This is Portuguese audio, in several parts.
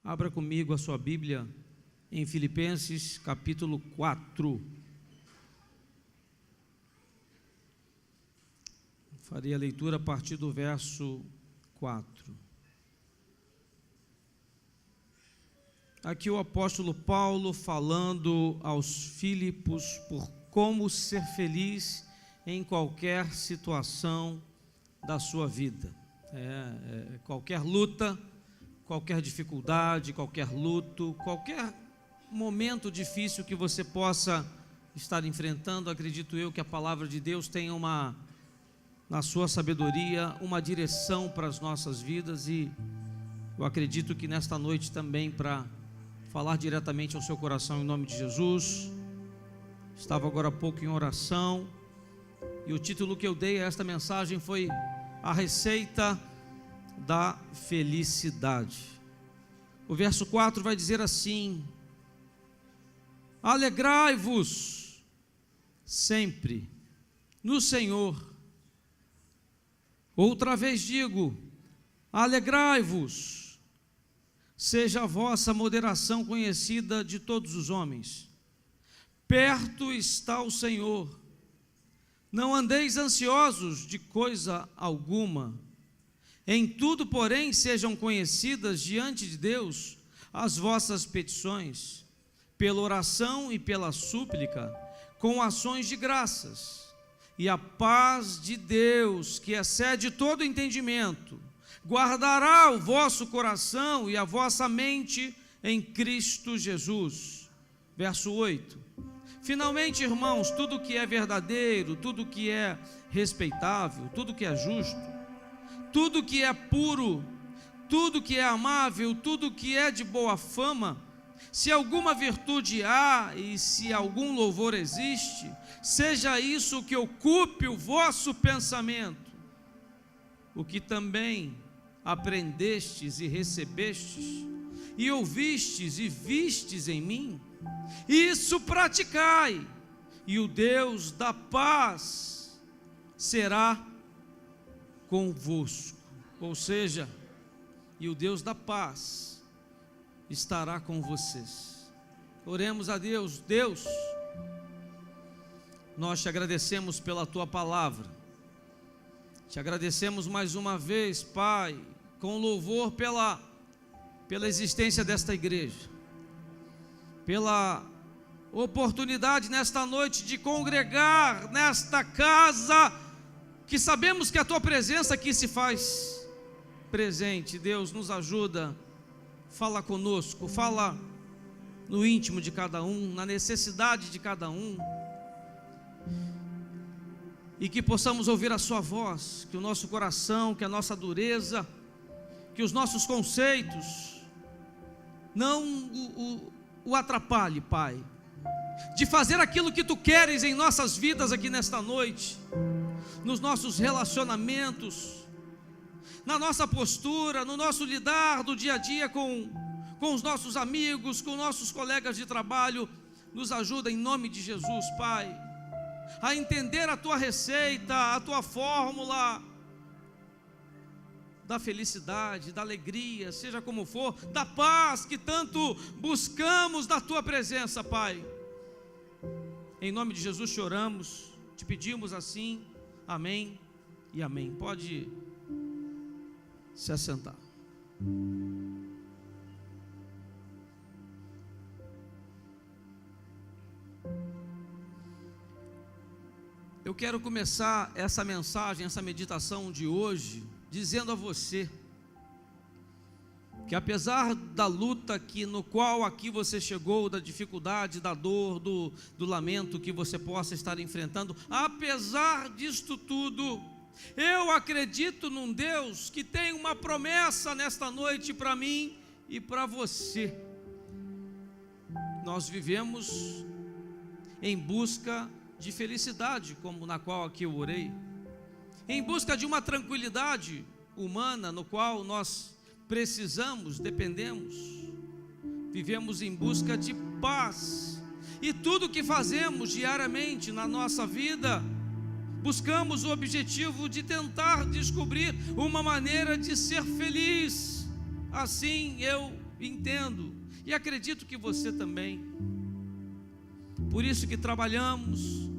Abra comigo a sua Bíblia em Filipenses capítulo 4. Farei a leitura a partir do verso 4. Aqui o apóstolo Paulo falando aos Filipos por como ser feliz em qualquer situação da sua vida. Qualquer luta, qualquer dificuldade, qualquer luto, qualquer momento difícil que você possa estar enfrentando, acredito eu que a palavra de Deus tem na sua sabedoria, uma direção para as nossas vidas, e eu acredito que nesta noite também para falar diretamente ao seu coração em nome de Jesus. Estava agora há pouco em oração, e o título que eu dei a esta mensagem foi A Receita da Felicidade. O verso 4 vai dizer assim: alegrai-vos sempre no Senhor. Outra vez digo, alegrai-vos. Seja a vossa moderação conhecida de todos os homens. Perto está o Senhor. Não andeis ansiosos de coisa alguma. Em tudo, porém, sejam conhecidas diante de Deus as vossas petições, pela oração e pela súplica, com ações de graças. E a paz de Deus, que excede todo entendimento, guardará o vosso coração e a vossa mente em Cristo Jesus. Verso 8. Finalmente, irmãos, tudo que é verdadeiro, tudo que é respeitável, tudo que é justo, tudo que é puro, tudo que é amável, tudo que é de boa fama, se alguma virtude há e se algum louvor existe, seja isso que ocupe o vosso pensamento. O que também aprendestes e recebestes, e ouvistes e vistes em mim, isso praticai, e o Deus da paz será convosco. Ou seja, e o Deus da paz estará com vocês. Oremos a Deus. Deus, nós te agradecemos pela tua palavra, te agradecemos mais uma vez, Pai, com louvor pela existência desta igreja, pela oportunidade nesta noite de congregar nesta casa, que sabemos que a tua presença aqui se faz presente. Deus, nos ajuda, fala conosco, fala no íntimo de cada um, na necessidade de cada um, e que possamos ouvir a sua voz, que o nosso coração, que a nossa dureza, que os nossos conceitos não o atrapalhe, Pai, de fazer aquilo que tu queres em nossas vidas aqui nesta noite, nos nossos relacionamentos, na nossa postura, no nosso lidar do dia a dia com os nossos amigos, com nossos colegas de trabalho. Nos ajuda em nome de Jesus, Pai, a entender a tua receita, a tua fórmula da felicidade, da alegria, seja como for, da paz que tanto buscamos da tua presença, Pai. Em nome de Jesus te oramos, te pedimos assim, amém e amém. Pode se assentar. Eu quero começar essa mensagem, essa meditação de hoje, dizendo a você que apesar da luta no qual aqui você chegou, da dificuldade, da dor, do lamento que você possa estar enfrentando, apesar disto tudo, eu acredito num Deus que tem uma promessa nesta noite para mim e para você. Nós vivemos em busca de felicidade, como na qual aqui eu orei, em busca de uma tranquilidade humana, no qual nós precisamos, dependemos, vivemos em busca de paz, e tudo que fazemos diariamente na nossa vida, buscamos o objetivo de tentar descobrir uma maneira de ser feliz. Assim eu entendo, e acredito que você também. Por isso que trabalhamos,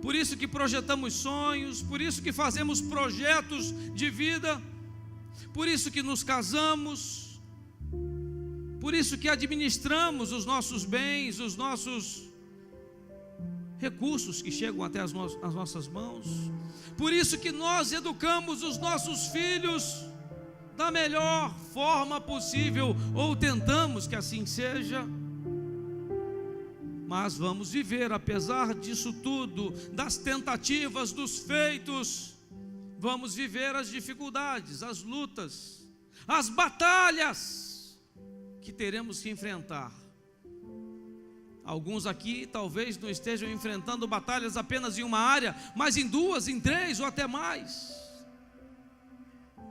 por isso que projetamos sonhos, por isso que fazemos projetos de vida, por isso que nos casamos, por isso que administramos os nossos bens, os nossos recursos que chegam até as nossas mãos, por isso que nós educamos os nossos filhos da melhor forma possível, ou tentamos que assim seja. Mas vamos viver, apesar disso tudo, das tentativas, dos feitos, vamos viver as dificuldades, as lutas, as batalhas que teremos que enfrentar. Alguns aqui talvez não estejam enfrentando batalhas apenas em uma área, mas em duas, em três ou até mais.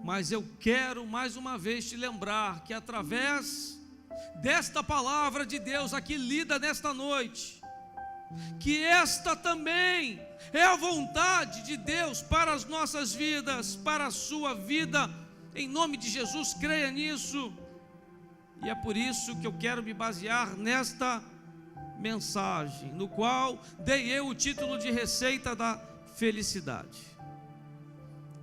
Mas eu quero mais uma vez te lembrar que através desta palavra de Deus aqui lida nesta noite, que esta também é a vontade de Deus para as nossas vidas, para a sua vida, em nome de Jesus, creia nisso. E é por isso que eu quero me basear nesta mensagem, no qual dei eu o título de Receita da Felicidade.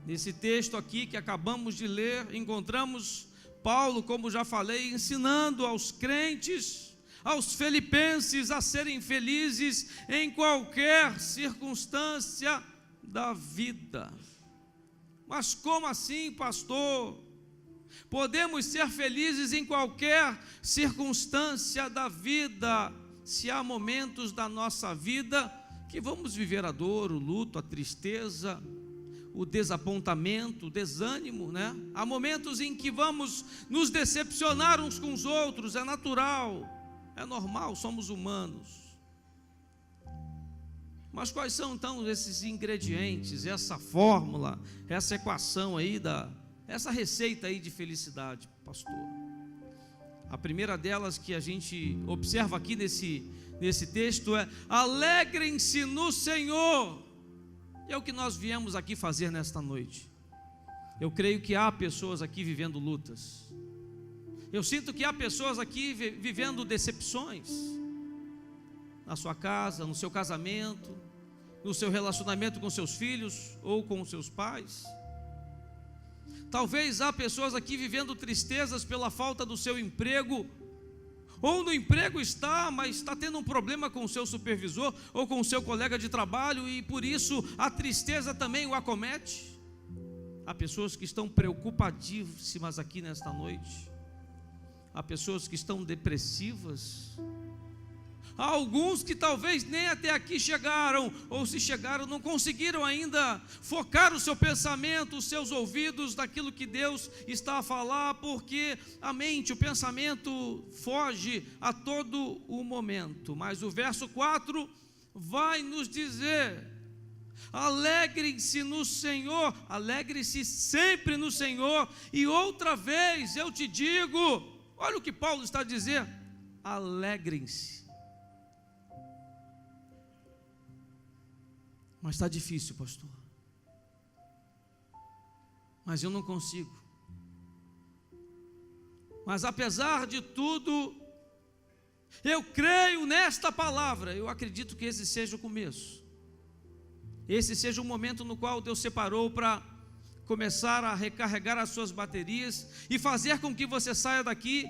Nesse texto aqui que acabamos de ler, encontramos Paulo, como já falei, ensinando aos crentes, aos filipenses, a serem felizes em qualquer circunstância da vida. Mas como assim, pastor? Podemos ser felizes em qualquer circunstância da vida, se há momentos da nossa vida que vamos viver a dor, o luto, a tristeza, o desapontamento, o desânimo, né? Há momentos em que vamos nos decepcionar uns com os outros, é natural, é normal, somos humanos. Mas quais são então esses ingredientes, essa fórmula, essa equação aí, essa receita aí de felicidade, pastor? A primeira delas que a gente observa aqui nesse texto é: alegrem-se no Senhor. É o que nós viemos aqui fazer nesta noite. Eu creio que há pessoas aqui vivendo lutas. Eu sinto que há pessoas aqui vivendo decepções na sua casa, no seu casamento, no seu relacionamento com seus filhos ou com os seus pais. Talvez há pessoas aqui vivendo tristezas pela falta do seu emprego, ou no emprego está, mas está tendo um problema com o seu supervisor ou com o seu colega de trabalho, e por isso a tristeza também o acomete. Há pessoas que estão preocupadíssimas aqui nesta noite. Há pessoas que estão depressivas. Há alguns que talvez nem até aqui chegaram, ou se chegaram, não conseguiram ainda focar o seu pensamento, os seus ouvidos daquilo que Deus está a falar, porque a mente, o pensamento foge a todo o momento. Mas o verso 4 vai nos dizer: alegrem-se no Senhor, alegre-se sempre no Senhor. E outra vez eu te digo, olha o que Paulo está a dizer: alegrem-se. Mas está difícil, pastor. Mas eu não consigo. Mas apesar de tudo, eu creio nesta palavra. Eu acredito que esse seja o começo. Esse seja o momento no qual Deus separou para começar a recarregar as suas baterias e fazer com que você saia daqui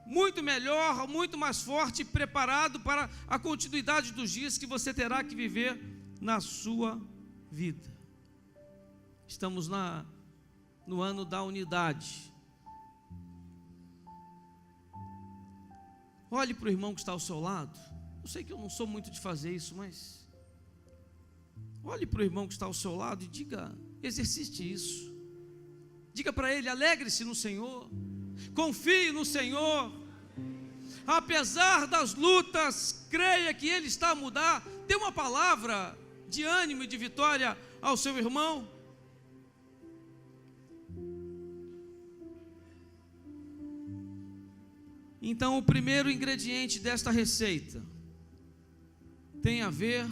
muito melhor, muito mais forte, preparado para a continuidade dos dias que você terá que viver na sua vida. Estamos no ano da unidade. Olhe para o irmão que está ao seu lado. Eu sei que eu não sou muito de fazer isso, mas olhe para o irmão que está ao seu lado e diga, exercite isso. Diga para ele: alegre-se no Senhor, confie no Senhor. Apesar das lutas, creia que Ele está a mudar. Dê uma palavra de ânimo e de vitória ao seu irmão. Então, o primeiro ingrediente desta receita tem a ver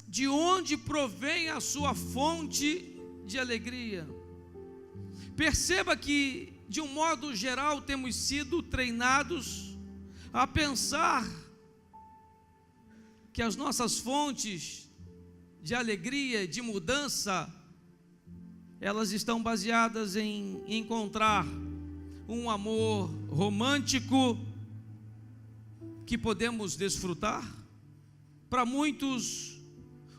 de onde provém a sua fonte de alegria. Perceba que de um modo geral, temos sido treinados a pensar que as nossas fontes de alegria, de mudança, elas estão baseadas em encontrar um amor romântico que podemos desfrutar. Para muitos,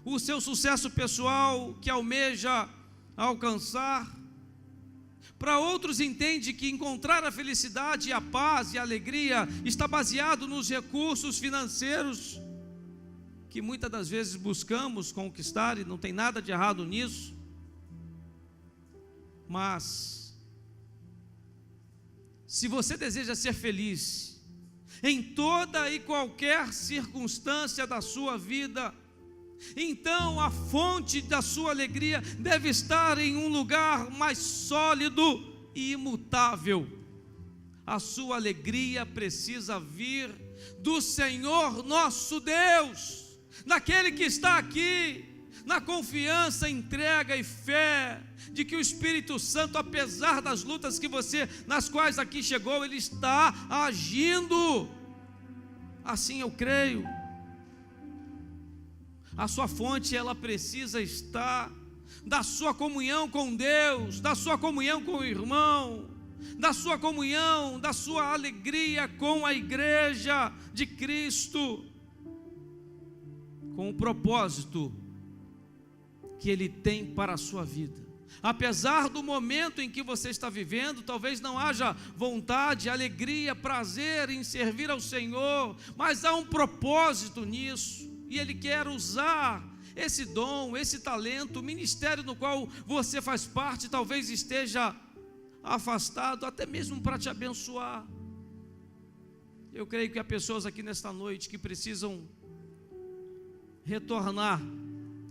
o seu sucesso pessoal que almeja alcançar. Para outros, entende que encontrar a felicidade, a paz e a alegria está baseado nos recursos financeiros que muitas das vezes buscamos conquistar, e não tem nada de errado nisso. Mas se você deseja ser feliz em toda e qualquer circunstância da sua vida, então a fonte da sua alegria deve estar em um lugar mais sólido e imutável. A sua alegria precisa vir do Senhor nosso Deus, daquele que está aqui, na confiança, entrega e fé de que o Espírito Santo, apesar das lutas nas quais aqui chegou, ele está agindo. Assim eu creio. A sua fonte, ela precisa estar da sua comunhão com Deus, da sua comunhão com o irmão, da sua comunhão, da sua alegria com a igreja de Cristo, com o propósito que Ele tem para a sua vida. Apesar do momento em que você está vivendo, talvez não haja vontade, alegria, prazer em servir ao Senhor, mas há um propósito nisso, e Ele quer usar esse dom, esse talento, o ministério no qual você faz parte, talvez esteja afastado, até mesmo para te abençoar. Eu creio que há pessoas aqui nesta noite que precisam retornar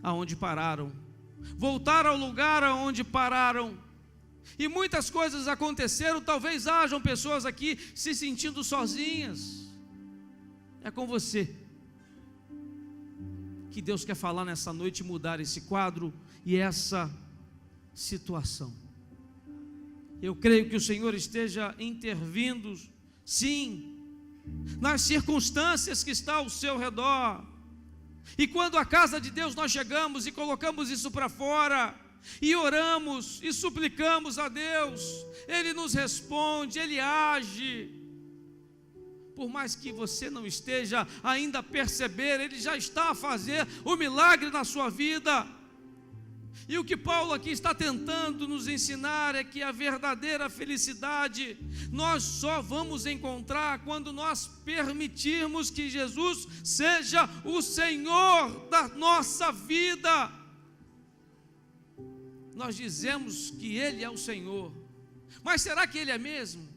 aonde pararam, voltar ao lugar aonde pararam, e muitas coisas aconteceram. Talvez hajam pessoas aqui se sentindo sozinhas. É com você que Deus quer falar nessa noite, mudar esse quadro e essa situação. Eu creio que o Senhor esteja intervindo, sim, nas circunstâncias que estão ao seu redor. E quando à casa de Deus nós chegamos e colocamos isso para fora, e oramos e suplicamos a Deus, Ele nos responde, Ele age. Por mais que você não esteja ainda a perceber, Ele já está a fazer o milagre na sua vida. E o que Paulo aqui está tentando nos ensinar é que a verdadeira felicidade nós só vamos encontrar quando nós permitirmos que Jesus seja o Senhor da nossa vida. Nós dizemos que Ele é o Senhor, mas será que Ele é mesmo?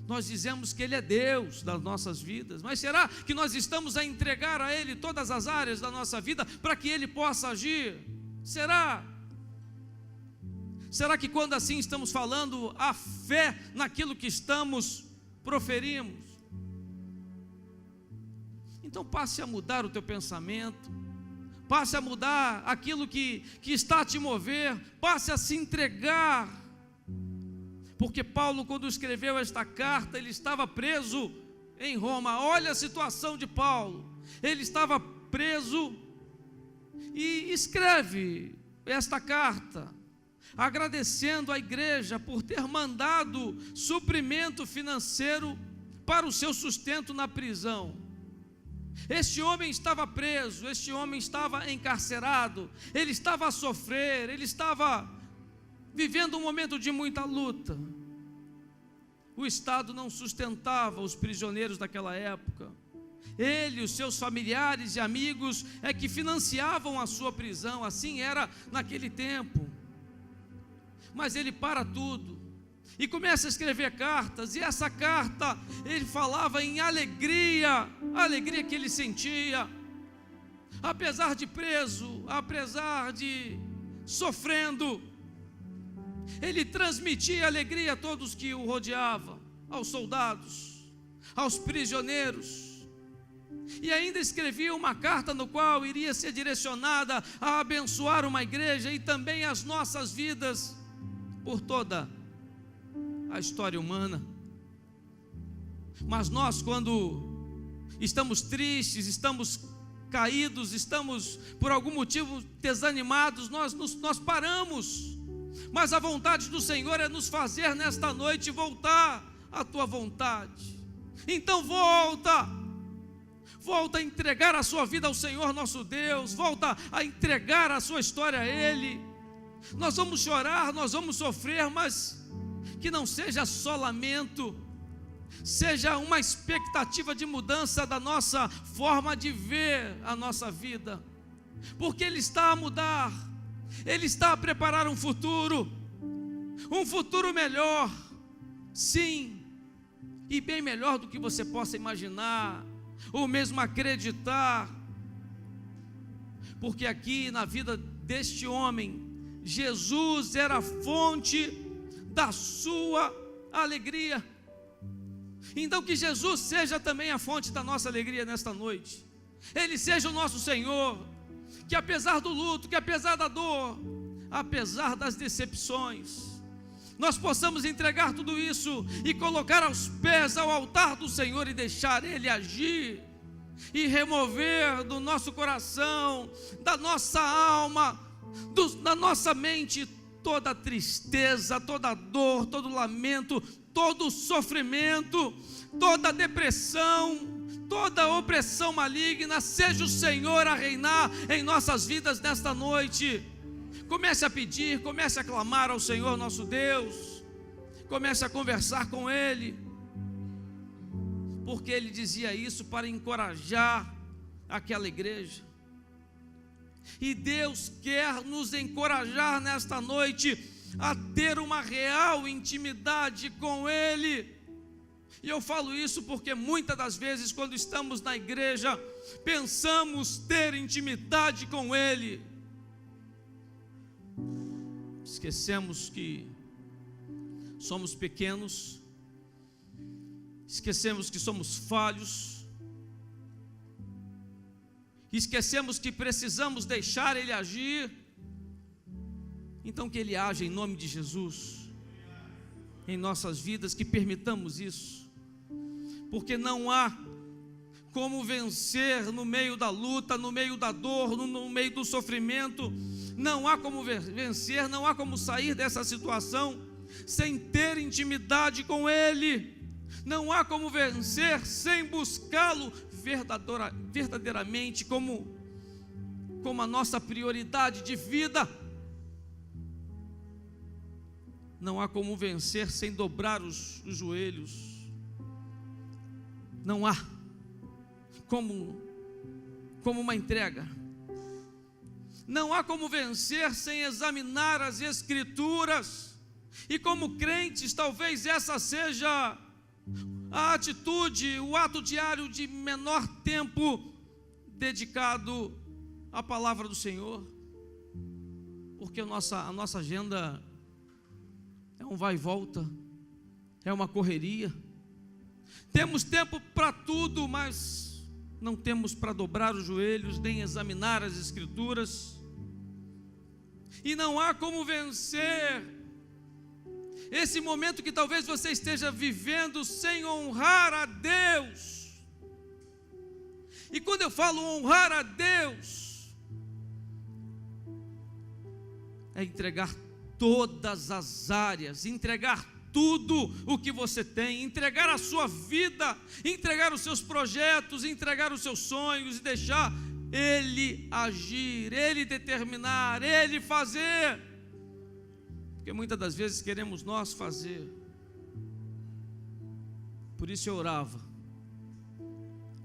Nós dizemos que Ele é Deus das nossas vidas, mas será que nós estamos a entregar a Ele todas as áreas da nossa vida para que Ele possa agir? Será? Será que quando assim estamos falando, a fé naquilo que estamos proferimos? Então passe a mudar o teu pensamento, passe a mudar aquilo que está a te mover, passe a se entregar, porque Paulo, quando escreveu esta carta, ele estava preso em Roma. Olha a situação de Paulo, ele estava preso e escreve esta carta agradecendo à igreja por ter mandado suprimento financeiro para o seu sustento na prisão. Este homem estava preso, este homem estava encarcerado, ele estava a sofrer, ele estava vivendo um momento de muita luta. O Estado não sustentava os prisioneiros daquela época. Ele, os seus familiares e amigos é que financiavam a sua prisão, assim era naquele tempo. Mas ele para tudo e começa a escrever cartas, e essa carta ele falava em alegria, a alegria que ele sentia, apesar de preso, apesar de sofrendo, ele transmitia alegria a todos que o rodeavam, aos soldados, aos prisioneiros. E ainda escrevia uma carta no qual iria ser direcionada a abençoar uma igreja e também as nossas vidas por toda a história humana. Mas nós, quando estamos tristes, estamos caídos, estamos por algum motivo desanimados, nós paramos. Mas a vontade do Senhor é nos fazer nesta noite voltar à tua vontade. Então volta a entregar a sua vida ao Senhor nosso Deus, volta a entregar a sua história a Ele. Nós vamos chorar, nós vamos sofrer, mas que não seja só lamento, seja uma expectativa de mudança da nossa forma de ver a nossa vida, porque Ele está a mudar, Ele está a preparar um futuro melhor, sim, e bem melhor do que você possa imaginar, ou mesmo acreditar, porque aqui na vida deste homem, Jesus era a fonte da sua alegria. Então que Jesus seja também a fonte da nossa alegria nesta noite, Ele seja o nosso Senhor, que apesar do luto, que apesar da dor, apesar das decepções, nós possamos entregar tudo isso e colocar aos pés, ao altar do Senhor, e deixar Ele agir, e remover do nosso coração, da nossa alma, da nossa mente, toda a tristeza, toda a dor, todo o lamento, todo o sofrimento, toda a depressão, toda a opressão maligna. Seja o Senhor a reinar em nossas vidas nesta noite. Comece a pedir, comece a clamar ao Senhor nosso Deus, comece a conversar com Ele, porque Ele dizia isso para encorajar aquela igreja, e Deus quer nos encorajar nesta noite a ter uma real intimidade com Ele. E eu falo isso porque muitas das vezes, quando estamos na igreja, pensamos ter intimidade com Ele, esquecemos que somos pequenos, esquecemos que somos falhos, esquecemos que precisamos deixar Ele agir. Então que Ele age em nome de Jesus em nossas vidas, que permitamos isso, porque não há como vencer no meio da luta, no meio da dor, no meio do sofrimento. Não há como vencer, não há como sair dessa situação sem ter intimidade com Ele. Não há como vencer sem buscá-lo verdadeiramente como a nossa prioridade de vida. Não há como vencer sem dobrar os joelhos. Não há como uma entrega. Não há como vencer sem examinar as Escrituras. E como crentes, talvez essa seja a atitude, o ato diário de menor tempo dedicado à palavra do Senhor, porque a nossa agenda é um vai e volta, é uma correria. Temos tempo para tudo, mas não temos para dobrar os joelhos, nem examinar as Escrituras. E não há como vencer esse momento que talvez você esteja vivendo sem honrar a Deus. E quando eu falo honrar a Deus, é entregar todas as áreas, entregar tudo o que você tem, entregar a sua vida, entregar os seus projetos, entregar os seus sonhos, e deixar Ele agir, Ele determinar, Ele fazer, porque muitas das vezes queremos nós fazer. Por isso eu orava,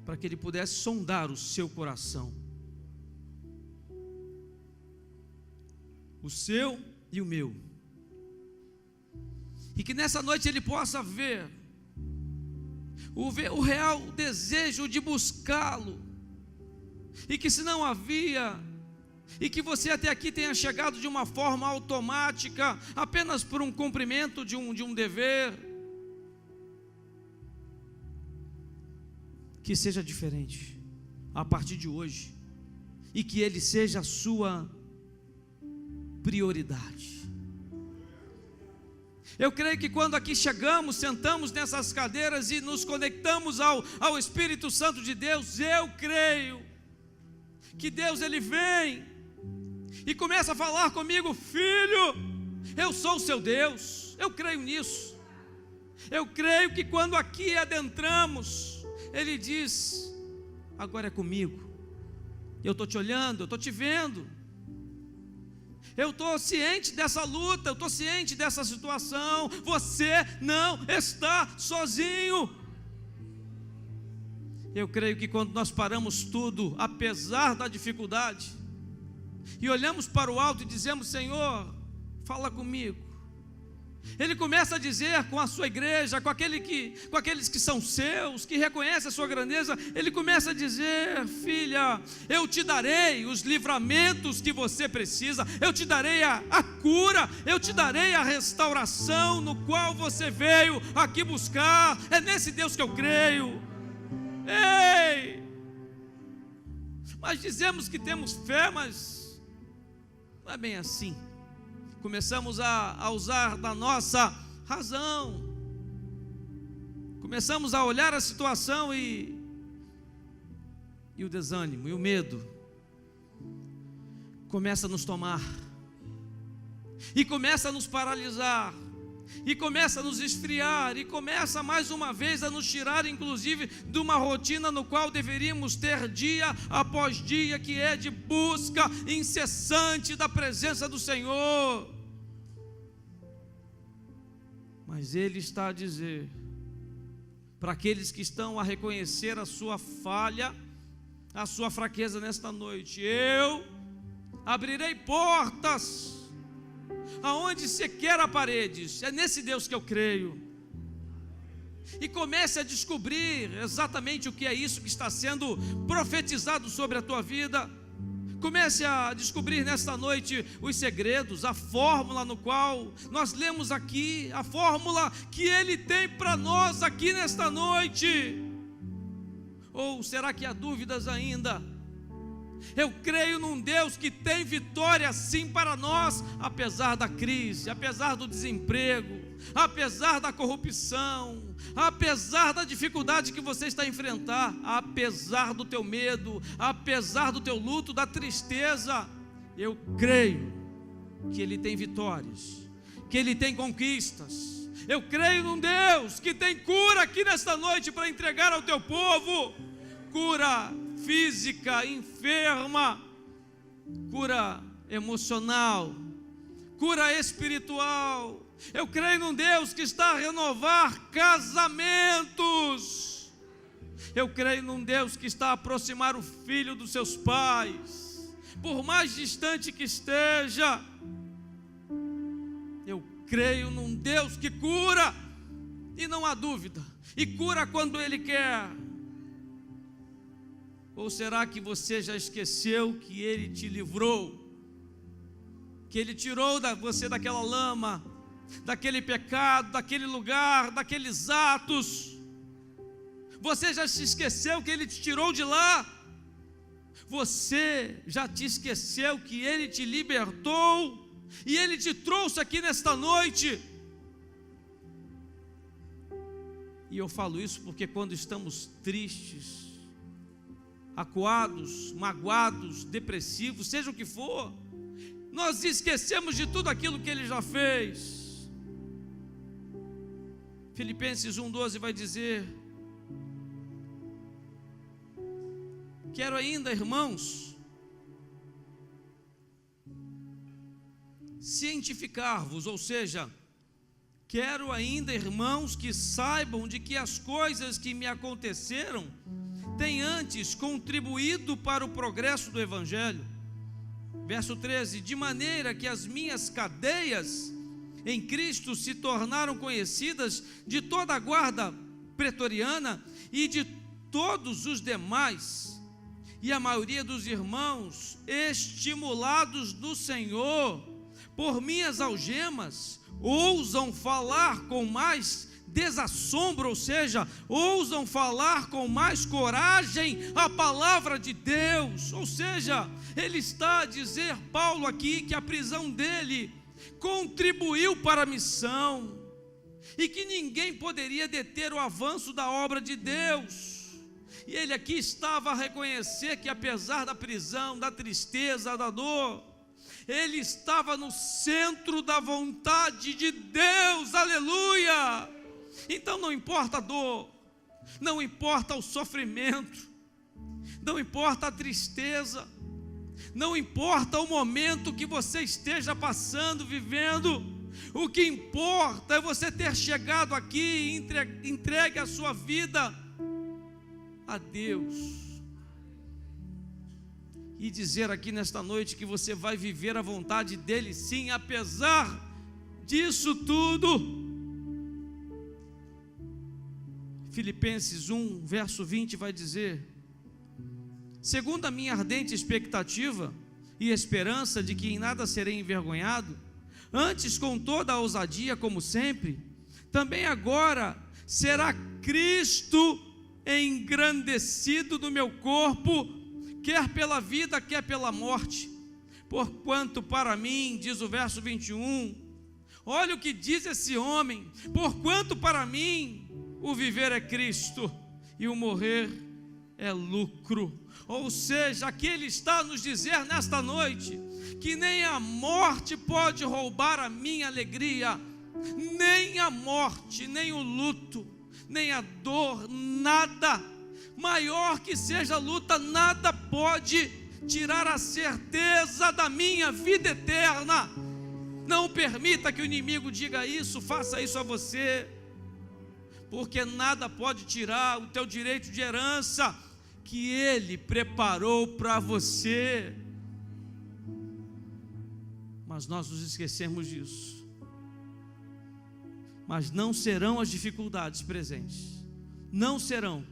para que Ele pudesse sondar o seu coração, o seu e o meu, e que nessa noite Ele possa ver o real desejo de buscá-lo, e que se não havia, e que você até aqui tenha chegado de uma forma automática, apenas por um cumprimento de um dever, que seja diferente a partir de hoje, e que Ele seja a sua prioridade. Eu creio que quando aqui chegamos, sentamos nessas cadeiras e nos conectamos ao Espírito Santo de Deus, eu creio que Deus ele vem e começa a falar comigo: filho, eu sou o seu Deus. Eu creio nisso. Eu creio que quando aqui adentramos, ele diz: agora é comigo. Eu estou te olhando, eu estou te vendo. Eu estou ciente dessa luta, eu estou ciente dessa situação. Você não está sozinho. Eu creio que quando nós paramos tudo, apesar da dificuldade, e olhamos para o alto e dizemos: Senhor, fala comigo. Ele começa a dizer com a sua igreja, com aqueles que são seus, que reconhecem a sua grandeza. Ele começa a dizer: filha, eu te darei os livramentos que você precisa, eu te darei a cura, eu te darei a restauração no qual você veio aqui buscar. É nesse Deus que eu creio. Ei! Mas dizemos que temos fé, mas não é bem assim. Começamos a usar da nossa razão, começamos a olhar a situação e o desânimo e o medo começa a nos tomar, e começa a nos paralisar, e começa a nos esfriar, e começa mais uma vez a nos tirar, inclusive, de uma rotina no qual deveríamos ter dia após dia, que é de busca incessante da presença do Senhor. Mas Ele está a dizer para aqueles que estão a reconhecer a sua falha, a sua fraqueza nesta noite: eu abrirei portas aonde sequer há paredes. É nesse Deus que eu creio. E comece a descobrir exatamente o que é isso que está sendo profetizado sobre a tua vida. Comece a descobrir nesta noite os segredos, a fórmula no qual nós lemos aqui, a fórmula que Ele tem para nós aqui nesta noite. Ou será que há dúvidas ainda? Eu creio num Deus que tem vitória sim para nós, apesar da crise, apesar do desemprego, apesar da corrupção, apesar da dificuldade que você está a enfrentar, apesar do teu medo, apesar do teu luto, da tristeza. Eu creio que Ele tem vitórias, que Ele tem conquistas. Eu creio num Deus que tem cura aqui nesta noite para entregar ao teu povo. Cura física, enferma, cura emocional, cura espiritual. Eu creio num Deus que está a renovar casamentos. Eu creio num Deus que está a aproximar o filho dos seus pais, por mais distante que esteja. Eu creio num Deus que cura, e não há dúvida, e cura quando Ele quer. Ou será que você já esqueceu que Ele te livrou, que Ele tirou você daquela lama, daquele pecado, daquele lugar, daqueles atos? Você já se esqueceu que Ele te tirou de lá? Você já te esqueceu que Ele te libertou e Ele te trouxe aqui nesta noite? E eu falo isso porque quando estamos tristes, acuados, magoados, depressivos, seja o que for, nós esquecemos de tudo aquilo que Ele já fez. Filipenses 1,12 vai dizer: quero ainda, irmãos, cientificar-vos, ou seja, quero ainda, irmãos, que saibam de que as coisas que me aconteceram têm antes contribuído para o progresso do Evangelho. Verso 13: de maneira que as minhas cadeias em Cristo se tornaram conhecidas de toda a guarda pretoriana e de todos os demais, e a maioria dos irmãos, estimulados do Senhor por minhas algemas, ousam falar com mais desassombro, ou seja, ousam falar com mais coragem a palavra de Deus. Ou seja, ele está a dizer, Paulo aqui, que a prisão dele contribuiu para a missão. e que ninguém poderia deter o avanço da obra de Deus. E ele aqui estava a reconhecer que, apesar da prisão, da tristeza, da dor, ele estava no centro da vontade de Deus, aleluia. Então não importa a dor, não importa o sofrimento, não importa a tristeza, não importa o momento que você esteja passando, vivendo, o que importa é você ter chegado aqui e entregue a sua vida a Deus, e dizer aqui nesta noite que você vai viver a vontade dEle, sim, apesar disso tudo. Filipenses 1, verso 20 vai dizer: segundo a minha ardente expectativa e esperança de que em nada serei envergonhado, antes com toda a ousadia, como sempre, também agora será Cristo engrandecido no meu corpo, quer pela vida, quer pela morte. Porquanto para mim, diz o verso 21, olha o que diz esse homem: porquanto para mim o viver é Cristo e o morrer é lucro. Ou seja, aqui ele está a nos dizer nesta noite que nem a morte pode roubar a minha alegria, nem a morte, nem o luto, nem a dor, nada, maior que seja a luta, nada pode tirar a certeza da minha vida eterna. Não permita que o inimigo diga isso, faça isso a você, porque nada pode tirar o teu direito de herança que Ele preparou para você. Mas nós nos esquecemos disso. Mas não serão as dificuldades presentes, não serão,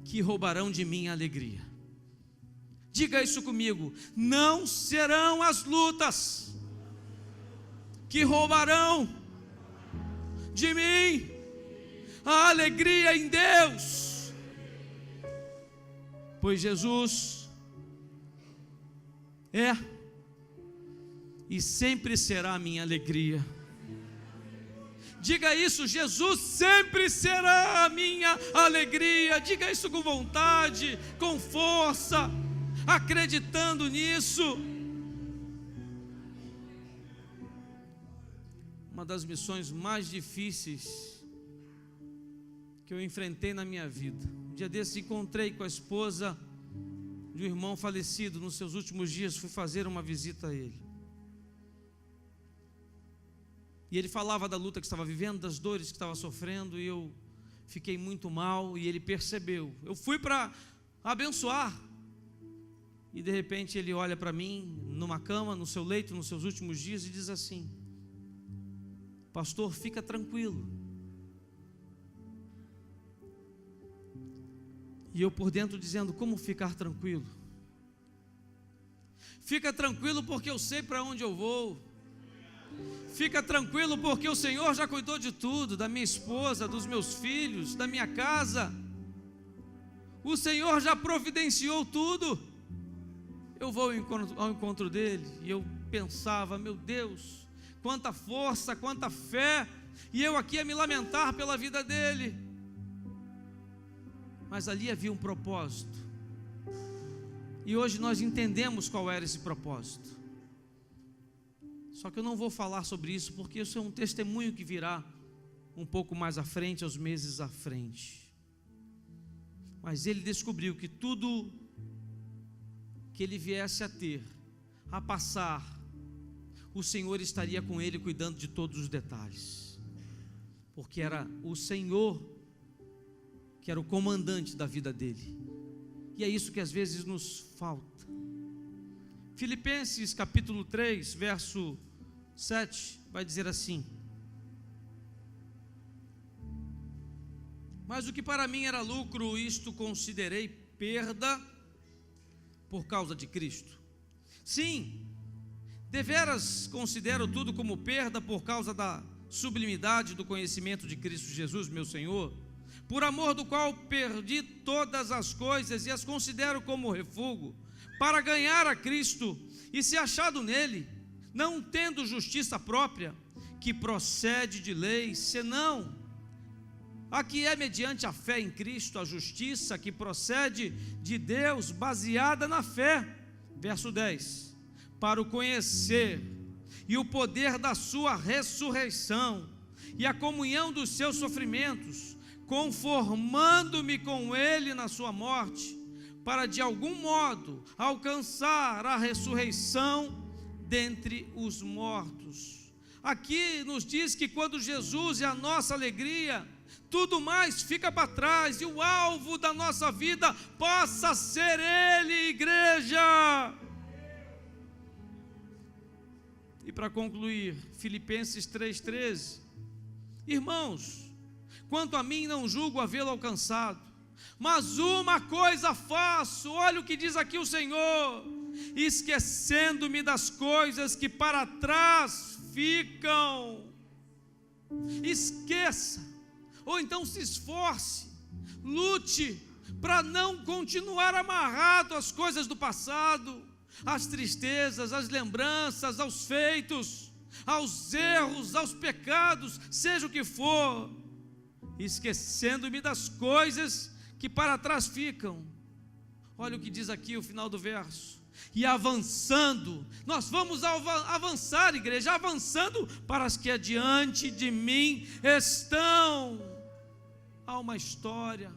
que roubarão de mim a alegria. Diga isso comigo: não serão as lutas que roubarão de mim a alegria em Deus, pois Jesus é e sempre será a minha alegria. Diga isso: Jesus sempre será a minha alegria. Diga isso com vontade, com força, acreditando nisso. Uma das missões mais difíceis que eu enfrentei na minha vida. Um dia desses encontrei com a esposa de um irmão falecido. Nos seus últimos dias fui fazer uma visita a ele. E ele falava da luta que estava vivendo, das dores que estava sofrendo, e eu fiquei muito mal, e ele percebeu. Eu fui para abençoar, e de repente ele olha para mim, numa cama, no seu leito, nos seus últimos dias, e diz assim: pastor, fica tranquilo. E eu por dentro dizendo: como ficar tranquilo? Fica tranquilo porque eu sei para onde eu vou. Fica tranquilo porque o Senhor já cuidou de tudo, da minha esposa, dos meus filhos, da minha casa. O Senhor já providenciou tudo. Eu vou ao encontro dele, e eu pensava: meu Deus, quanta força, quanta fé, e eu aqui a me lamentar pela vida dele. Mas ali havia um propósito, e hoje nós entendemos qual era esse propósito. Só que eu não vou falar sobre isso, porque isso é um testemunho que virá um pouco mais à frente, aos meses à frente. Mas ele descobriu que tudo que ele viesse a ter, a passar, o Senhor estaria com ele, cuidando de todos os detalhes, porque era o Senhor que era o comandante da vida dele. E é isso que às vezes nos falta. Filipenses capítulo 3, verso 7, vai dizer assim: mas o que para mim era lucro, isto considerei perda por causa de Cristo. Sim, deveras considero tudo como perda por causa da sublimidade do conhecimento de Cristo Jesus, meu Senhor, por amor do qual perdi todas as coisas e as considero como refúgio, para ganhar a Cristo e ser achado nele, não tendo justiça própria, que procede de lei, senão a que é mediante a fé em Cristo, a justiça que procede de Deus, baseada na fé. Verso 10: para o conhecer e o poder da sua ressurreição e a comunhão dos seus sofrimentos, conformando-me com ele na sua morte, para de algum modo alcançar a ressurreição dentre os mortos. Aqui nos diz que quando Jesus é a nossa alegria, tudo mais fica para trás, e o alvo da nossa vida passa a ser Ele, igreja. E para concluir, Filipenses 3,13: irmãos, quanto a mim não julgo havê-lo alcançado, mas uma coisa faço, olha o que diz aqui o Senhor: esquecendo-me das coisas que para trás ficam. Esqueça, ou então se esforce, lute para não continuar amarrado às coisas do passado, às tristezas, às lembranças, aos feitos, aos erros, aos pecados, seja o que for, esquecendo-me das coisas que para trás ficam. Olha o que diz aqui o final do verso: e avançando, nós vamos avançar, igreja, avançando para as que adiante de mim estão. Há uma história,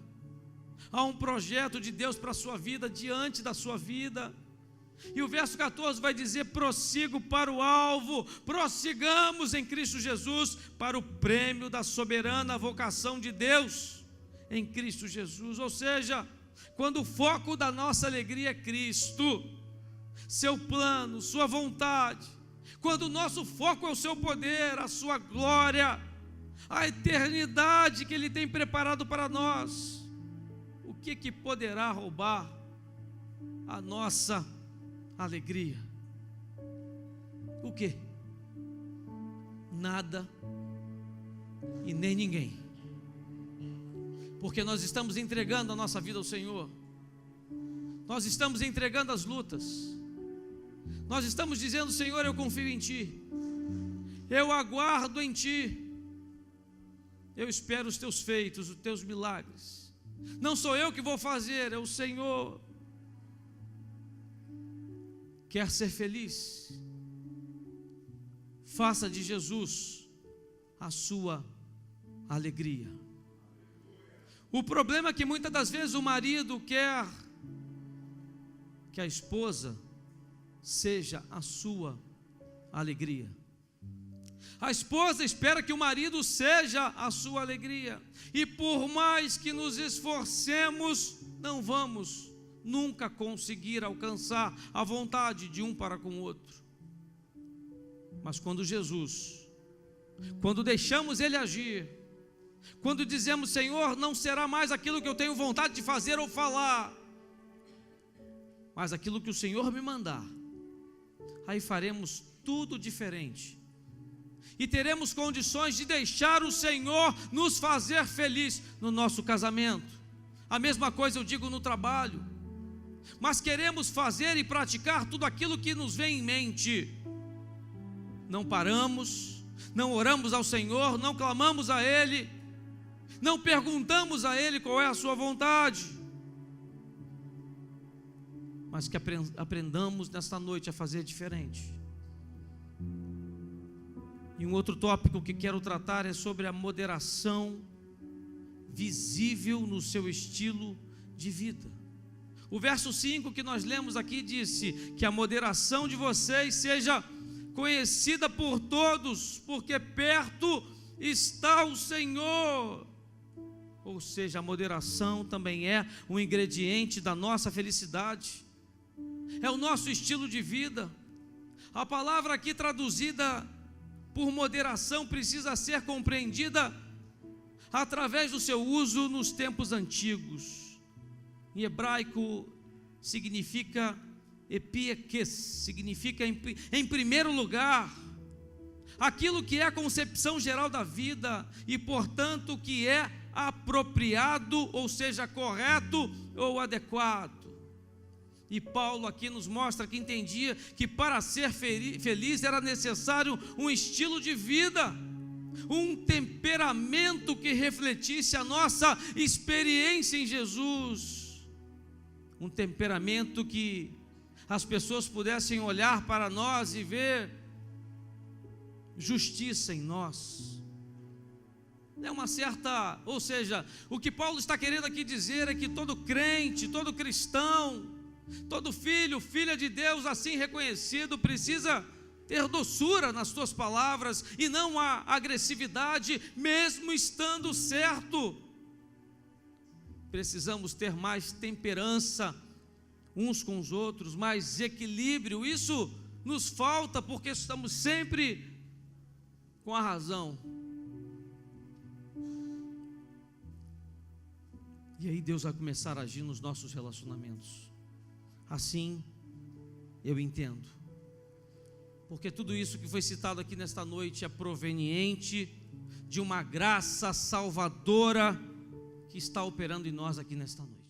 há um projeto de Deus para a sua vida, diante da sua vida. E o verso 14 vai dizer: prossigo para o alvo, prossigamos em Cristo Jesus, para o prêmio da soberana vocação de Deus em Cristo Jesus. Ou seja, quando o foco da nossa alegria é Cristo, seu plano, sua vontade, quando o nosso foco é o seu poder, a sua glória, a eternidade que Ele tem preparado para nós, o que poderá roubar a nossa alegria? O que? Nada e nem ninguém, porque nós estamos entregando a nossa vida ao Senhor, nós estamos entregando as lutas, nós estamos dizendo: Senhor, eu confio em Ti, eu aguardo em Ti, eu espero os Teus feitos, os Teus milagres. Não sou eu que vou fazer, é o Senhor. Quer ser feliz? Faça de Jesus a sua alegria. O problema é que muitas das vezes o marido quer que a esposa seja a sua alegria. A esposa espera que o marido seja a sua alegria, e por mais que nos esforcemos, não vamos nunca conseguir alcançar a vontade de um para com o outro. Mas quando deixamos Ele agir, quando dizemos: Senhor, não será mais aquilo que eu tenho vontade de fazer ou falar, mas aquilo que o Senhor me mandar, aí faremos tudo diferente, e teremos condições de deixar o Senhor nos fazer feliz no nosso casamento. A mesma coisa eu digo no trabalho. Mas queremos fazer e praticar tudo aquilo que nos vem em mente. Não paramos, não oramos ao Senhor, não clamamos a Ele, não perguntamos a Ele qual é a sua vontade. Mas que aprendamos nesta noite a fazer diferente. E um outro tópico que quero tratar é sobre a moderação visível no seu estilo de vida. O verso 5 que nós lemos aqui disse: que a moderação de vocês seja conhecida por todos, porque perto está o Senhor. Ou seja, a moderação também é um ingrediente da nossa felicidade, é o nosso estilo de vida. A palavra aqui traduzida por moderação precisa ser compreendida através do seu uso nos tempos antigos. Em hebraico significa epiekes, significa em primeiro lugar, aquilo que é a concepção geral da vida e, portanto, que é apropriado, ou seja, correto ou adequado. E Paulo aqui nos mostra que entendia que para ser feliz era necessário um estilo de vida, um temperamento que refletisse a nossa experiência em Jesus, um temperamento que as pessoas pudessem olhar para nós e ver justiça em nós. É uma certa, ou seja, o que Paulo está querendo aqui dizer é que todo crente, todo cristão, todo filho, filha de Deus assim reconhecido, precisa ter doçura nas suas palavras e não a agressividade, mesmo estando certo. Precisamos ter mais temperança uns com os outros, mais equilíbrio. Isso nos falta porque estamos sempre com a razão. E aí Deus vai começar a agir nos nossos relacionamentos. Assim eu entendo, porque tudo isso que foi citado aqui nesta noite é proveniente de uma graça salvadora que está operando em nós aqui nesta noite.